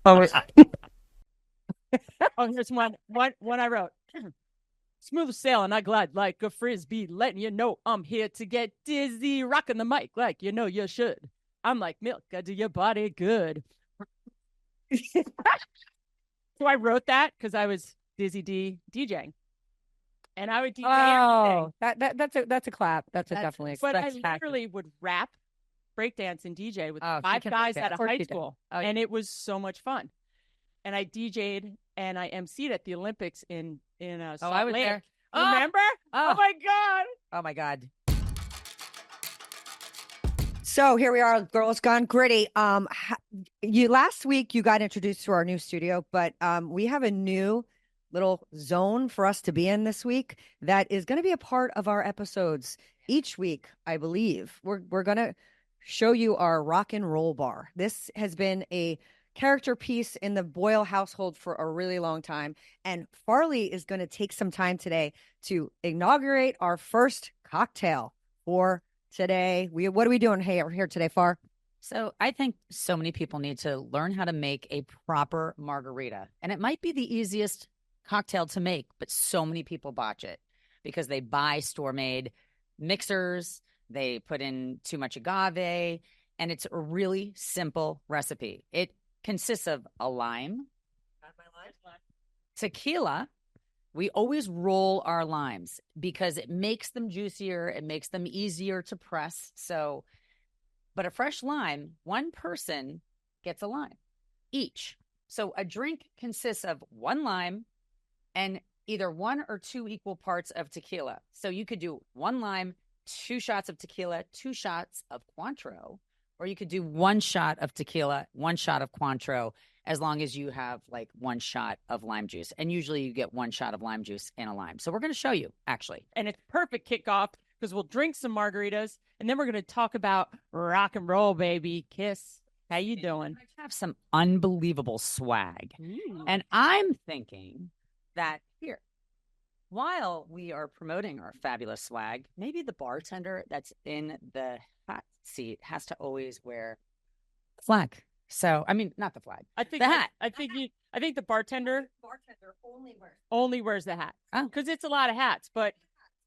Oh, Oh, here's one I wrote. Smooth sailing, I glide like a frisbee, letting you know I'm here to get dizzy, rocking the mic like you know you should. I'm like milk, I do your body good. So I wrote that because I was Dizzy D DJing, and I would DJ oh, everything. that's a clap. That's a That's definitely. But I Spectacular. literally would rap, breakdance, and DJ with Oh, she five can guys break out dance. of Of course high she did. school, Oh, and it was so much fun. And I DJ'd and I emceed at the Olympics in Salt I was Lake. there. Remember? Oh my god! Oh my God. So here we are, Girls Gone Gritty. You last week you got introduced to our new studio, but we have a new little zone for us to be in this week that is going to be a part of our episodes each week, I believe. We're going to show you our rock and roll bar. This has been a character piece in the Boyle household for a really long time, and Farley is going to take some time today to inaugurate our first cocktail for today. What are we doing here today, Far? So I think so many people need to learn how to make a proper margarita. And it might be the easiest cocktail to make, but so many people botch it because they buy store-made mixers, they put in too much agave, and it's a really simple recipe. It consists of a lime, tequila. We always roll our limes because it makes them juicier, it makes them easier to press. So, but a fresh lime, one person gets a lime each. So a drink consists of one lime and either 1 or 2 equal parts of tequila. So you could do 1 lime, 2 shots of tequila, 2 shots of Cointreau, or you could do 1 shot of tequila, 1 shot of Cointreau, as long as you have like 1 shot of lime juice. And usually you get 1 shot of lime juice and a lime. So we're going to show you, actually. And it's perfect kickoff because we'll drink some margaritas and then we're going to talk about rock and roll, baby. Kiss. How you doing? I have some unbelievable swag. Ooh. And I'm thinking that here, while we are promoting our fabulous swag, maybe the bartender that's in the hot seat has to always wear the flag. So, I mean, not the flag. I think the hat. I think the bartender only wears the hat. Oh. Because it's a lot of hats. But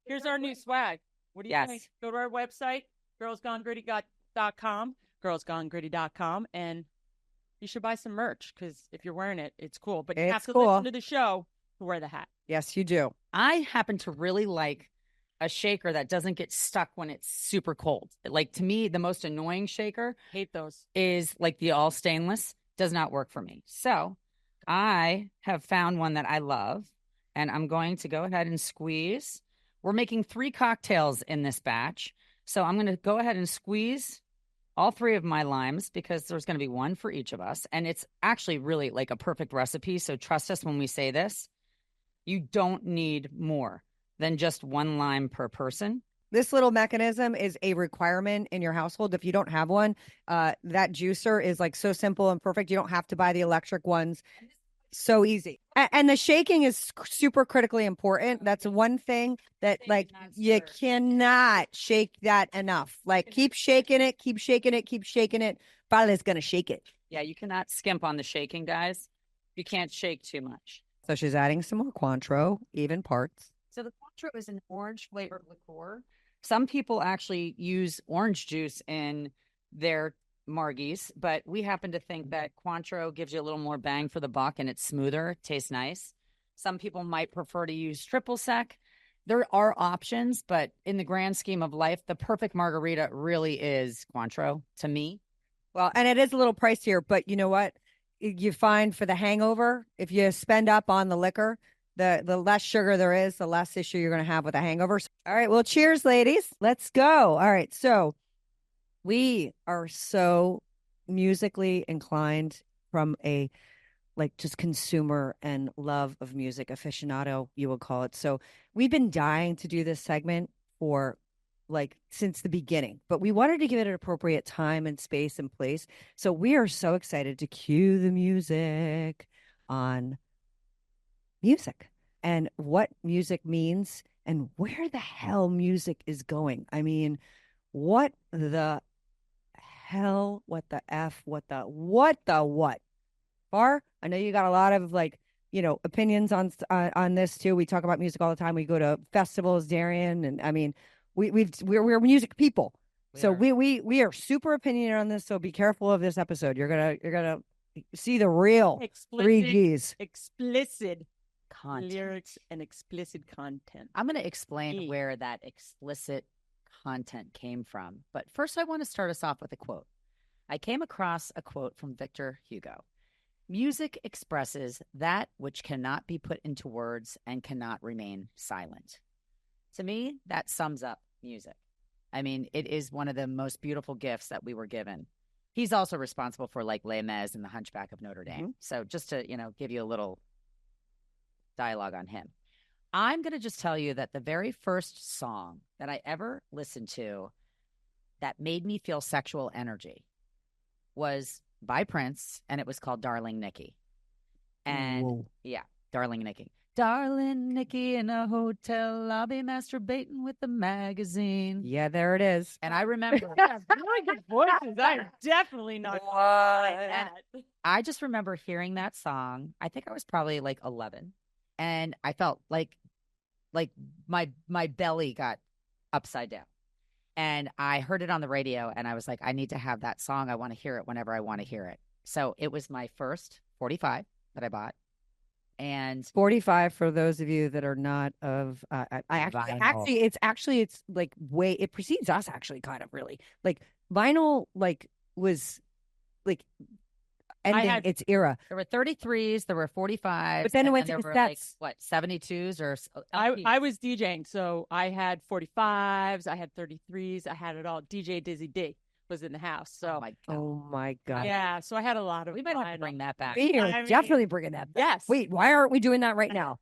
here's our new swag. What do you think? Go to our website, girlsgonegritty.com, girlsgonegritty.com, and you should buy some merch because if you're wearing it, it's cool. But you have to listen to the show to wear the hat. Yes, you do. I happen to really like a shaker that doesn't get stuck when it's super cold. Like, to me, the most annoying shaker, hate those, is like the all stainless. Does not work for me. So I have found one that I love, and I'm going to go ahead and squeeze. We're making 3 cocktails in this batch. So I'm going to go ahead and squeeze all 3 of my limes because there's going to be 1 for each of us. And it's actually really like a perfect recipe. So trust us when we say this. You don't need more than just 1 lime per person. This little mechanism is a requirement in your household. If you don't have one, that juicer is like so simple and perfect. You don't have to buy the electric ones. So easy. And the shaking is super critically important. That's one thing that like you cannot shake that enough. Like keep shaking it, keep shaking it, keep shaking it. Farley's going to shake it. Yeah, you cannot skimp on the shaking, guys. You can't shake too much. So she's adding some more Cointreau, even parts. So the Cointreau is an orange flavored liqueur. Some people actually use orange juice in their margies, but we happen to think that Cointreau gives you a little more bang for the buck and it's smoother, it tastes nice. Some people might prefer to use triple sec. There are options, but in the grand scheme of life, the perfect margarita really is Cointreau to me. Well, and it is a little pricier, but you know what? You find for the hangover, if you spend up on the liquor, the less sugar there is, the less issue you're going to have with a hangover. All right. Well, cheers, ladies. Let's go. All right. So we are so musically inclined from a like just consumer and love of music aficionado, you would call it. So we've been dying to do this segment for like since the beginning, but we wanted to give it an appropriate time and space and place. So we are so excited to cue the music on music and what music means and where the hell music is going. I mean, what the hell? What the F? What the what? Far? I know you got a lot of like, opinions on this too. We talk about music all the time. We go to festivals, Darian, and I mean, we're music people. So we are super opinionated on this. So be careful of this episode. You're gonna see the real three Gs. Explicit Content. lyrics and explicit content. I'm going to explain where that explicit content came from. But first, I want to start us off with a quote. I came across a quote from Victor Hugo. Music expresses that which cannot be put into words and cannot remain silent. To me, that sums up music. I mean, it is one of the most beautiful gifts that we were given. He's also responsible for like Les Mis and The Hunchback of Notre Dame. Mm-hmm. So just to, give you a little dialogue on him. I'm going to just tell you that the very first song that I ever listened to that made me feel sexual energy was by Prince, and it was called Darling Nikki. And yeah, Darling Nikki. Darling Nikki in a hotel lobby masturbating with the magazine. Yeah, there it is. And I remember really good voices. I'm definitely not like that. I just remember hearing that song. I think I was probably like 11. And I felt like my belly got upside down. And I heard it on the radio, and I was like, I need to have that song. I want to hear it whenever I want to hear it. So it was my first 45 that I bought. And 45 for those of you that are not of it's like it precedes us actually, kind of, really. Like vinyl was like ending its era. There were 33s, there were 45s, but then it went to cassettes. Like 72s or I was DJing, so I had 45s, I had 33s, I had it all. DJ Dizzy D was in the house. So oh my God. Yeah, so I had a lot of. We might have to bring that back. We are definitely bringing that back. Yes. Wait, why aren't we doing that right now?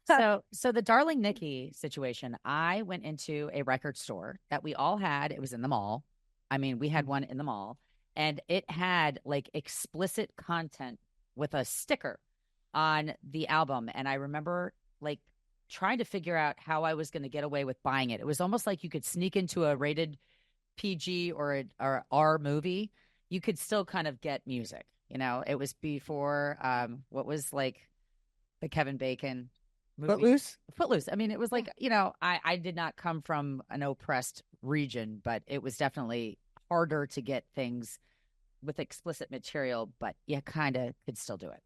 So the Darling Nikki situation, I went into a record store that we all had. It was in the mall. I mean, we had one in the mall, and it had like explicit content with a sticker on the album. And I remember like trying to figure out how I was going to get away with buying it. It was almost like you could sneak into a rated PG or R movie. You could still kind of get music. It was before what was like the Kevin Bacon movie. Footloose. I mean, it was like, I did not come from an oppressed region, but it was definitely harder to get things with explicit material, but you kind of could still do it.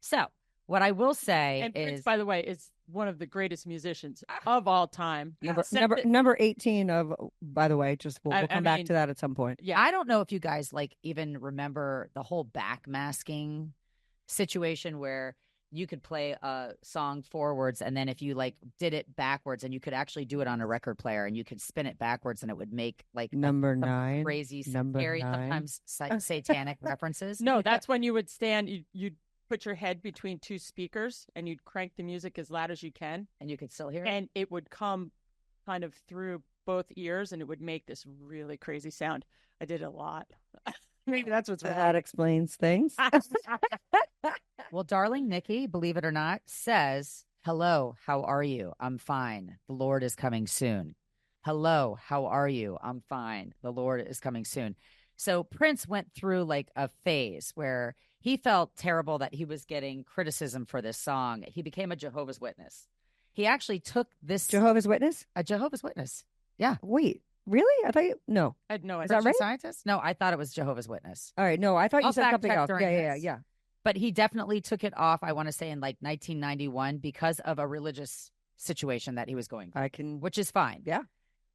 So what I will say is, Prince, by the way, is one of the greatest musicians of all time. Number 18 of, by the way, just we'll come back to that at some point. Yeah, I don't know if you guys like even remember the whole backmasking situation where you could play a song forwards, and then if you like did it backwards, and you could actually do it on a record player, and you could spin it backwards, and it would make like number 9 crazy, scary, sometimes satanic references. No, that's when you would stand. You'd put your head between two speakers, and you'd crank the music as loud as you can, and you could still hear it, and it would come kind of through both ears, and it would make this really crazy sound. I did it a lot. Maybe that's what's wrong. That explains things. Well, Darling Nikki, believe it or not, says, "Hello, how are you? I'm fine. The Lord is coming soon." Hello, how are you? I'm fine. The Lord is coming soon. So Prince went through like a phase where he felt terrible that he was getting criticism for this song. He became a Jehovah's Witness. He actually took this Jehovah's Witness? A Jehovah's Witness. Yeah. Wait. Really? I thought no. I had no idea. Is that right? Scientist? No, I thought it was Jehovah's Witness. All right. No, I thought you said something else. Yeah. But he definitely took it off, I want to say, in like 1991 because of a religious situation that he was going through. Which is fine. Yeah.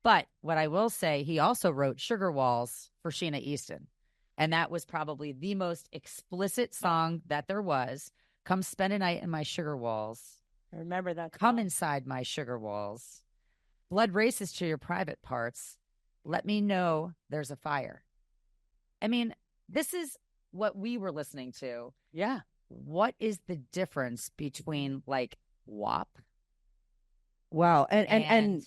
But what I will say, he also wrote Sugar Walls for Sheena Easton. And that was probably the most explicit song that there was. Come spend a night in my sugar walls. I remember that. Come inside my sugar walls. Blood races to your private parts. Let me know there's a fire. I mean, this is what we were listening to. Yeah. What is the difference between like WAP? Wow. And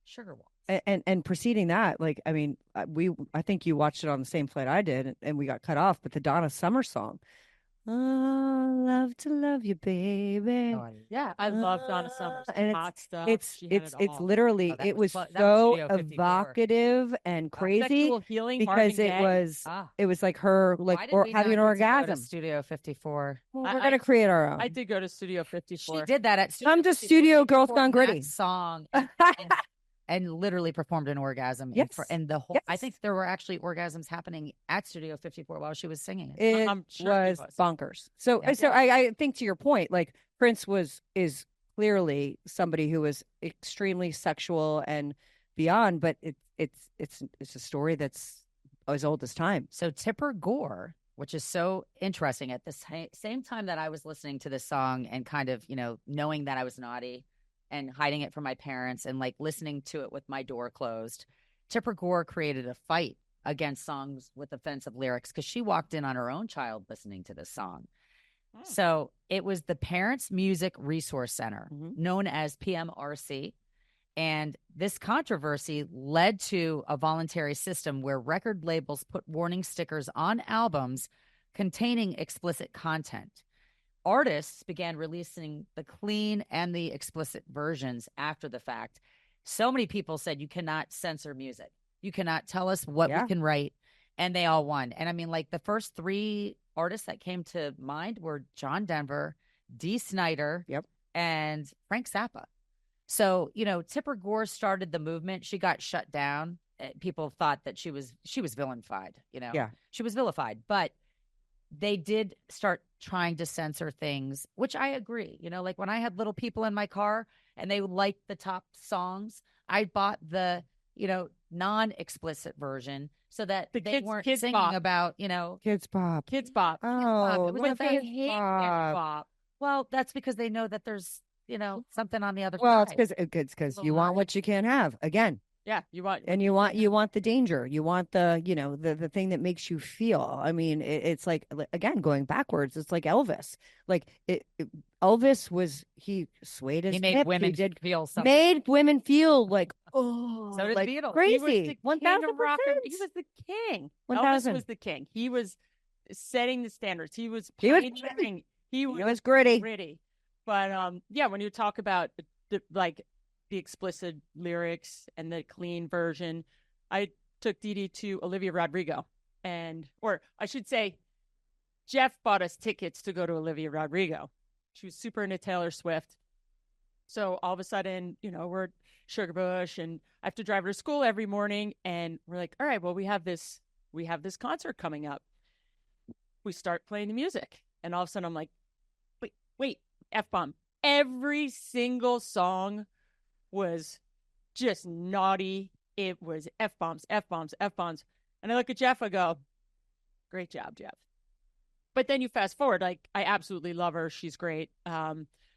Sugar Walls. And preceding that, like, I mean, I think you watched it on the same flight I did, and we got cut off, but the Donna Summer song, Oh, love to love you, baby. Oh, Yeah, I love Donna Summers. And Hot stuff. She had it's it all. literally, that it was was that was so Studio 54. evocative and crazy Sexual healing, Marvin because Gaye. it was like her, like, Why did or we having an not get to go to orgasm. Studio 54? Well, I- we're going to create our own. I did go to Studio She 54. did that at Come to 54. Studio She Girls performed Gone that Gritty. song and literally performed an orgasm. Yes. And the whole, I Yes. think there were actually orgasms happening at Studio 54 while she was singing it. It I'm sure he was was. bonkers. So, Yeah. so I think to your point, like Prince is clearly somebody who was extremely sexual and beyond, but it's a story that's as old as time. So Tipper Gore, which is so interesting, at the same time that I was listening to this song and kind of, knowing that I was naughty and hiding it from my parents and like listening to it with my door closed, Tipper Gore created a fight against songs with offensive lyrics because she walked in on her own child listening to this song. So it was the Parents Music Resource Center, known as PMRC. And this controversy led to a voluntary system where record labels put warning stickers on albums containing explicit content. Artists began releasing the clean and the explicit versions after the fact. So many people said, you cannot censor music. You cannot tell us what we can write. And they all won. And I mean, like the first 3 artists that came to mind were John Denver, Dee Snider, and Frank Zappa. So, Tipper Gore started the movement. She got shut down. People thought that she was vilified, She was vilified, but they did start trying to censor things, which I agree. Like when I had little people in my car and they liked the top songs, I bought the, non-explicit version so that they weren't singing bop. about, Kids Pop. Kids Bop. Oh, It was love they Kids hate Bop. Kids Bop. Well, that's because they know that there's, something on the other Well, side. it's because you want what you can't have. Again, Yeah, you want the danger. You want the the thing that makes you feel. I mean, it's like, again, going backwards. It's like Elvis. Like Elvis he swayed his He made hip. women He did feel something. made women feel like, oh, So did like Beatles. crazy. 1000%. He was the king. 1000. Elvis was the king. He was setting the standards. He was He was pioneering. He It was gritty. gritty. But yeah, when you talk about the explicit lyrics and the clean version, I took Dee Dee to Olivia Rodrigo, or I should say, Jeff bought us tickets to go to Olivia Rodrigo. She was super into Taylor Swift. So all of a sudden, we're at Sugar Bush and I have to drive her to school every morning. And we're like, all right, well, we have this concert coming up. We start playing the music. And all of a sudden I'm like, wait, F-bomb. Every single song was just naughty. It was F-bombs, F-bombs, F-bombs. And I look at Jeff, I go, great job, Jeff. But then you fast forward, like, I absolutely love her. She's great.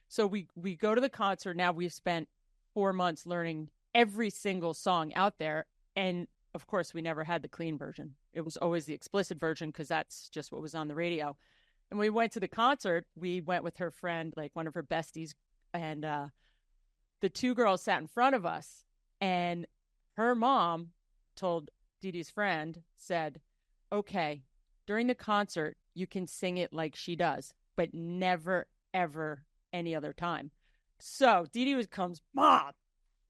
So we go to the concert. Now we've spent 4 months learning every single song out there. And of course, we never had the clean version. It was always the explicit version because that's just what was on the radio. And when we went to the concert, we went with her friend, like one of her besties. And the 2 girls sat in front of us. And her mom told Dee Dee's friend, said, okay, during the concert, you can sing it like she does, but never, ever any other time. So Dee Dee comes, Mom,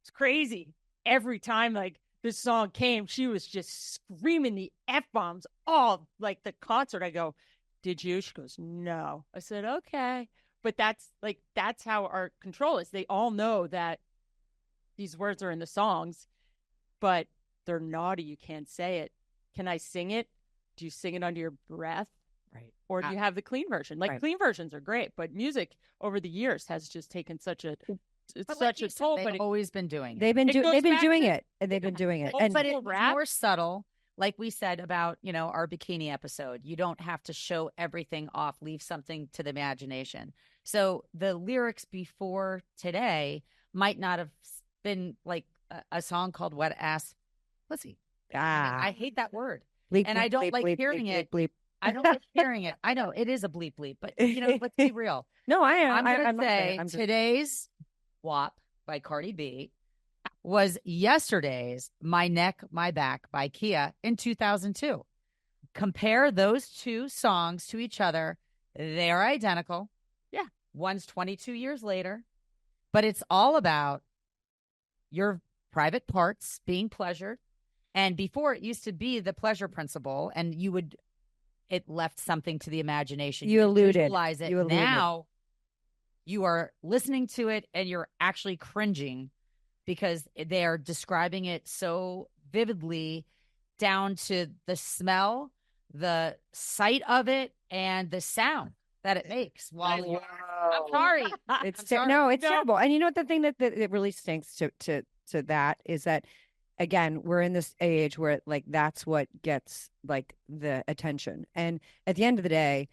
it's crazy. Every time like this song came, she was just screaming the F-bombs all like the concert. I go, did you? She goes, no. I said, okay. But that's how our control is. They all know that these words are in the songs, but they're naughty. You can't say it. Can I sing it? Do you sing it under your breath? Right. Or do you have the clean version? Like clean versions are great, but music over the years has just taken such a toll. They've always been doing it. They've been doing it. And they've been doing it. But it's more subtle. Like we said about, our bikini episode, you don't have to show everything off, leave something to the imagination. So the lyrics before today might not have been like a song called Wet Ass Pussy. I hate that word. Bleep, and bleep, I don't bleep, like bleep, hearing bleep, it. bleep. I don't like hearing it. I know it is a bleep bleep, but let's be real. No, I'm I'm going to say today's WAP by Cardi B was yesterday's My Neck, My Back by Kia in 2002. Compare those 2 songs to each other They're identical. Yeah. One's 22 years later, but it's all about your private parts being pleasured. And before, it used to be the pleasure principle, and it left something to the imagination. You could alluded. visualize it. You alluded. Now you are listening to it and you're actually cringing because they are describing it so vividly, down to the smell, the sight of it, and the sound that it makes. I'm sorry. It's sorry. no, it's terrible. And you know what, the thing that it really stinks to that is that, again, we're in this age where like that's what gets like the attention. And at the end of the day,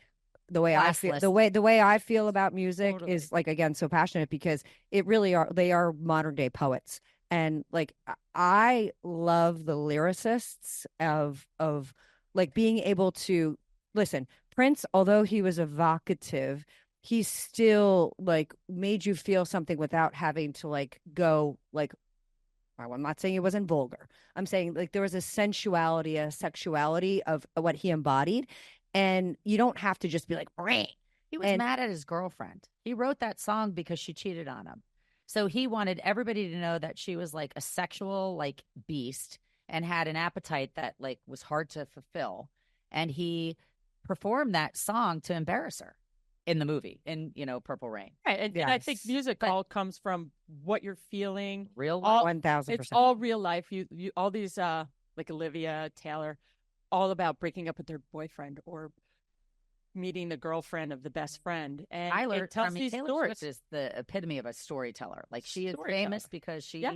the way I feel, the way I feel about music is like, again, so passionate because they are modern day poets. And like, I love the lyricists of like being able to listen. Prince, although he was evocative, he still like made you feel something without having to like go like, I'm not saying it wasn't vulgar. I'm saying like there was a sensuality, a sexuality of what he embodied. And you don't have to just be like, Brain. He was mad at his girlfriend. He wrote that song because she cheated on him. So he wanted everybody to know that she was like a sexual like beast and had an appetite that like was hard to fulfill. And he performed that song to embarrass her in the movie, in, Purple Rain. Right. And I think music all comes from what you're feeling. Real life. 1,000%. It's all real life. You all these like Olivia, Taylor, all about breaking up with their boyfriend or meeting the girlfriend of the best friend. And Taylor stories. Swift is the epitome of a storyteller. Like, she is famous because she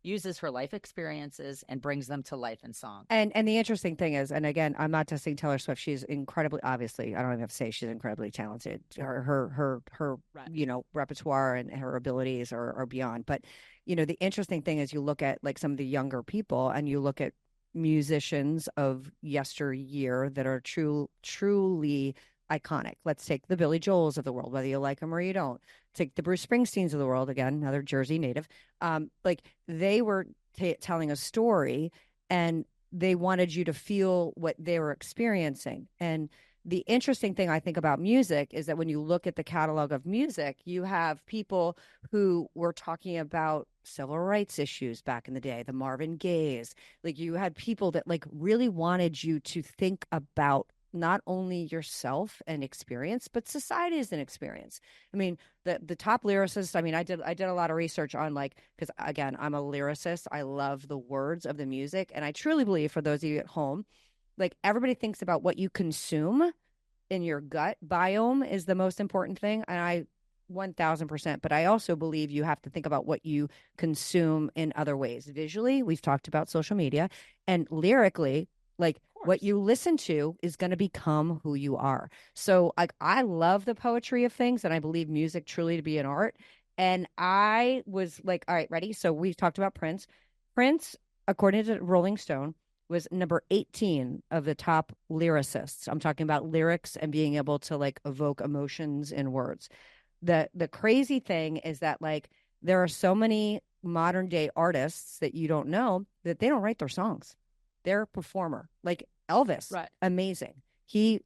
uses her life experiences and brings them to life in song. And the interesting thing is, and again, I'm not dissing Taylor Swift. She's incredibly, obviously, I don't even have to say she's incredibly talented. Her repertoire and her abilities are beyond. But, the interesting thing is you look at like some of the younger people and you look at musicians of yesteryear that are truly iconic. Let's take the Billy Joels of the world, whether you like them or you don't. Take the Bruce Springsteens of the world, again, another Jersey native. Like they were telling a story and they wanted you to feel what they were experiencing. And the interesting thing I think about music is that when you look at the catalog of music, you have people who were talking about civil rights issues back in the day, the Marvin Gayes. Like you had people that like really wanted you to think about not only yourself and experience, but society as an experience. I mean, the top lyricists, I mean, I did a lot of research on like, because again, I'm a lyricist. I love the words of the music. And I truly believe, for those of you at home, like everybody thinks about what you consume in your gut biome is the most important thing. And I 1,000%, but I also believe you have to think about what you consume in other ways. Visually, we've talked about social media, and lyrically, like what you listen to is going to become who you are. So like, I love the poetry of things, and I believe music truly to be an art. And I was like, all right, ready? So we've talked about Prince. Prince, according to Rolling Stone, was number 18 of the top lyricists. I'm talking about lyrics and being able to like evoke emotions in words. The crazy thing is that like there are so many modern day artists that you don't know that they don't write their songs. They're a performer. Like Elvis, right. Amazing.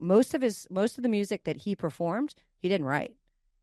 Most of the music that he performed, he didn't write.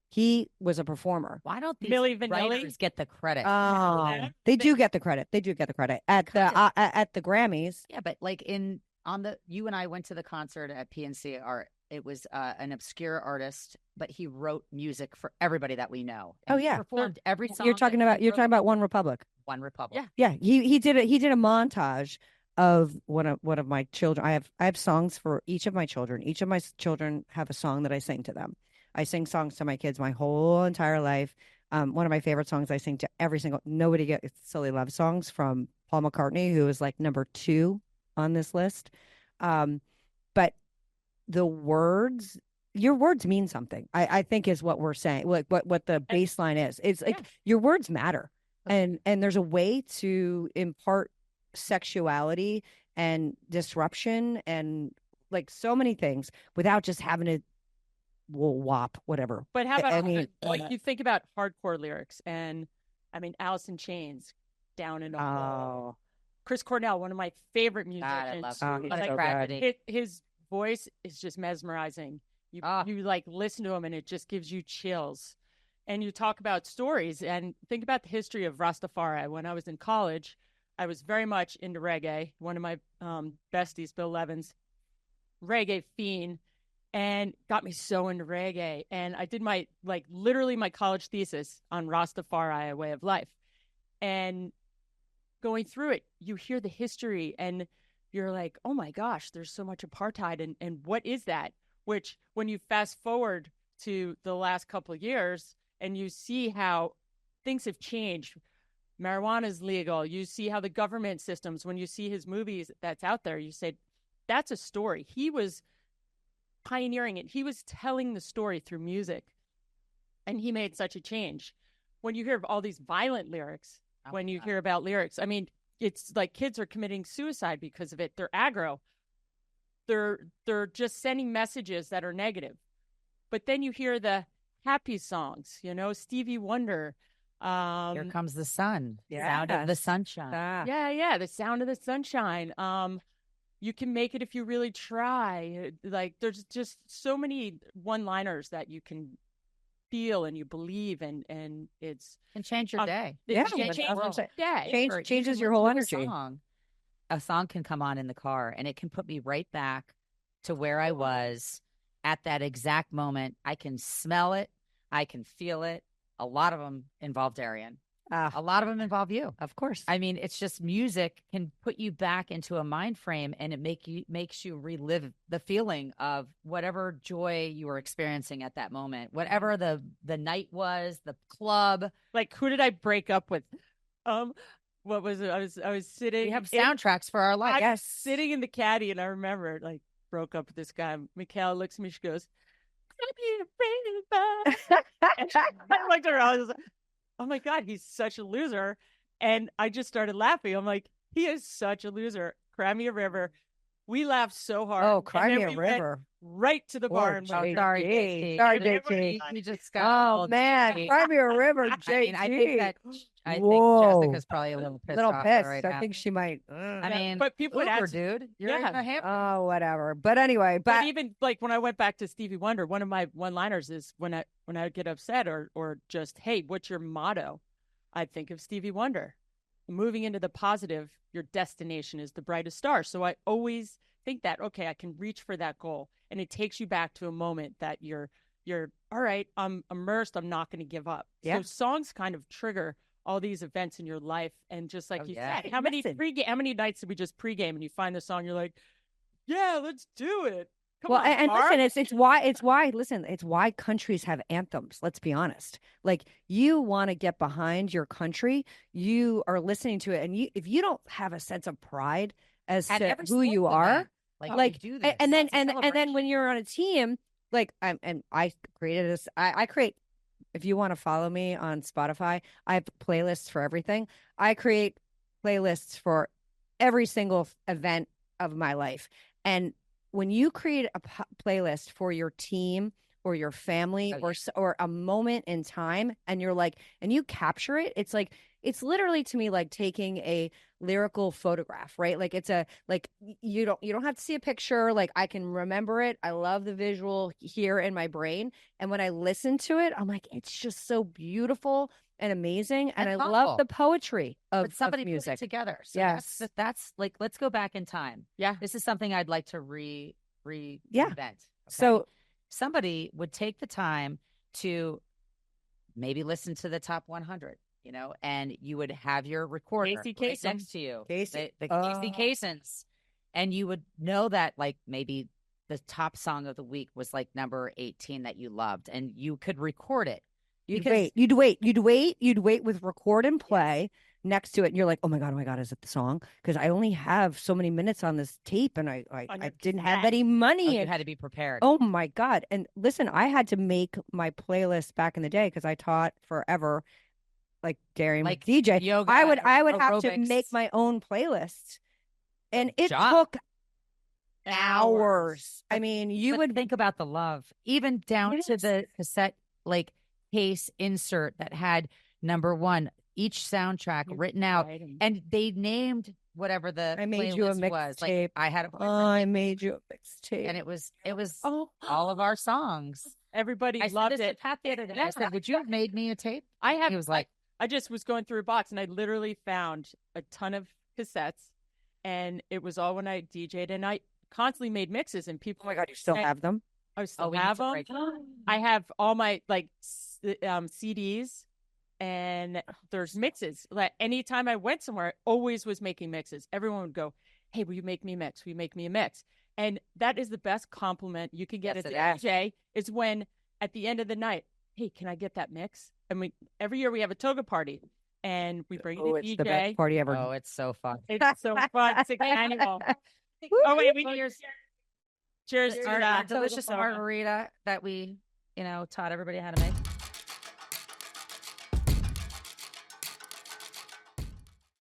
He was a performer. Why don't these Milli Vanilli writers get the credit? Oh, they do get the credit. They do get the credit at the Grammys. Yeah, but like you and I went to the concert at PNC Art. It was an obscure artist, but he wrote music for everybody that we know. And he performed every song. You're talking about One Republic. One Republic. Yeah. He did a montage of one of my children. I have songs for each of my children. Each of my children have a song that I sing to them. I sing songs to my kids my whole entire life. One of my favorite songs I sing to nobody gets silly love songs, from Paul McCartney, who is like number 2 on this list. But the words, your words mean something, I think is what we're saying. Like what the baseline is. It's like your words matter. And there's a way to impart sexuality and disruption and like so many things without just having to whop whatever. But how about like you think about hardcore lyrics, and I mean Alice in Chains, Down in a Hole. Chris Cornell, one of my favorite musicians. God, I love him. His voice is just mesmerizing. You like listen to them and it just gives you chills. And you talk about stories and think about the history of Rastafari. When I was in college, I was very much into reggae. One of my besties, Bill Levins, reggae fiend, and got me so into reggae. And I did literally my college thesis on Rastafari, a way of life. And going through it, you hear the history and you're like, oh my gosh, there's so much apartheid. And what is that? Which when you fast forward to the last couple of years and you see how things have changed, marijuana is legal. You see how the government systems, when you see his movies that's out there, you say, that's a story. He was pioneering it. He was telling the story through music. And he made such a change. When you hear of all these violent lyrics, hear about lyrics, I mean, it's like kids are committing suicide because of it. They're aggro. They're just sending messages that are negative. But then you hear the happy songs, Stevie Wonder. Here Comes the Sun. Sound of the sunshine. Yeah. The sound of the sunshine. You can make it if you really try. Like there's just so many one-liners that you can feel and you believe and it's can change your day. Changes your whole energy. A song can come on in the car and it can put me right back to where I was at that exact moment. I can smell it. I can feel it. A lot of them involve Darian. A lot of them involve you. Of course. I mean, it's just music can put you back into a mind frame and it makes you relive the feeling of whatever joy you were experiencing at that moment, whatever the night was, the club. Like, who did I break up with? What was it? I was sitting. We have soundtracks for our life. Yes. Sitting in the caddy and I remember broke up with this guy. Mikhail looks at me, she goes, I looked around, I was like, oh my God, he's such a loser. And I just started laughing. I'm like, he is such a loser. Cry Me a River. We laughed so hard. Oh, Cry Me a River. Right to the bar. And sorry, JT. You just got. Oh man, Cry Me a River, JT. I think Jessica's probably a little pissed. Right I now. think she might. I mean, but people would ask, dude. You're in a hamper. Oh, whatever. But anyway, but even like when I went back to Stevie Wonder, one of my one-liners is when I would get upset or just, hey, what's your motto? I'd think of Stevie Wonder. Moving into the positive, your destination is the brightest star. So I always think that, okay, I can reach for that goal. And it takes you back to a moment that you're all right, I'm immersed, I'm not going to give up. Yeah. So songs kind of trigger all these events in your life. And just like said, how many nights did we just pregame and you find the song, you're like, yeah, let's do it. Come on, and listen, it's why countries have anthems. Let's be honest. Like, you want to get behind your country, you are listening to it, and if you don't have a sense of pride as to who you are, do this. and then when you're on a team, like I created this. I create. If you want to follow me on Spotify, I have playlists for everything. I create playlists for every single event of my life, and when you create a playlist for your team or your family or a moment in time, and you're like, and you capture it, it's literally to me like taking a lyrical photograph, right? Like you don't have to see a picture. Like, I can remember it. I love the visual here in my brain. And when I listen to it, I'm like, it's just so beautiful and amazing. And I love the poetry of music. Put it together. So yes. That's like, let's go back in time. Yeah. This is something I'd like to reinvent. Okay? So somebody would take the time to maybe listen to the top 100, and you would have your recorder right next to you, the Casey Kasem's, and you would know that like maybe the top song of the week was like number 18 that you loved, and you could record it. You'd wait with record and play next to it, and you're like, oh my god, is it the song? Because I only have so many minutes on this tape, and I didn't have any money. You had to be prepared. Oh my god! And listen, I had to make my playlist back in the day because I taught forever, like Darian, like DJ. Yoga, I would aerobics. have to make my own playlist, and it took hours. I mean, you would think about the love, even down to the cassette like case insert that had number one, each soundtrack written out, and they named whatever the I made you a playlist was. Like mixtape. I had a I made you a mixtape. and it was all of our songs. Everybody I said loved this to it. Pat the other day. I said, "Would you have made me a tape?" He was like, I just was going through a box and I literally found a ton of cassettes, and it was all when I DJ'd, and I constantly made mixes, and people. Oh my God, you still have them? I still we need have to them. break them. I have all my CDs, and there's mixes. Like anytime I went somewhere, I always was making mixes. Everyone would go, "Hey, will you make me a mix? Will you make me a mix?" And that is the best compliment you can get Yes, as a it is. DJ is when at the end of the night, "Hey, can I get that mix?" And every year we have a toga party, and we bring in a it's DJ. the best party ever. "Oh, it's so fun." It's so fun. It's annual. Oh wait, cheers to Our that delicious margarita that we, taught everybody how to make.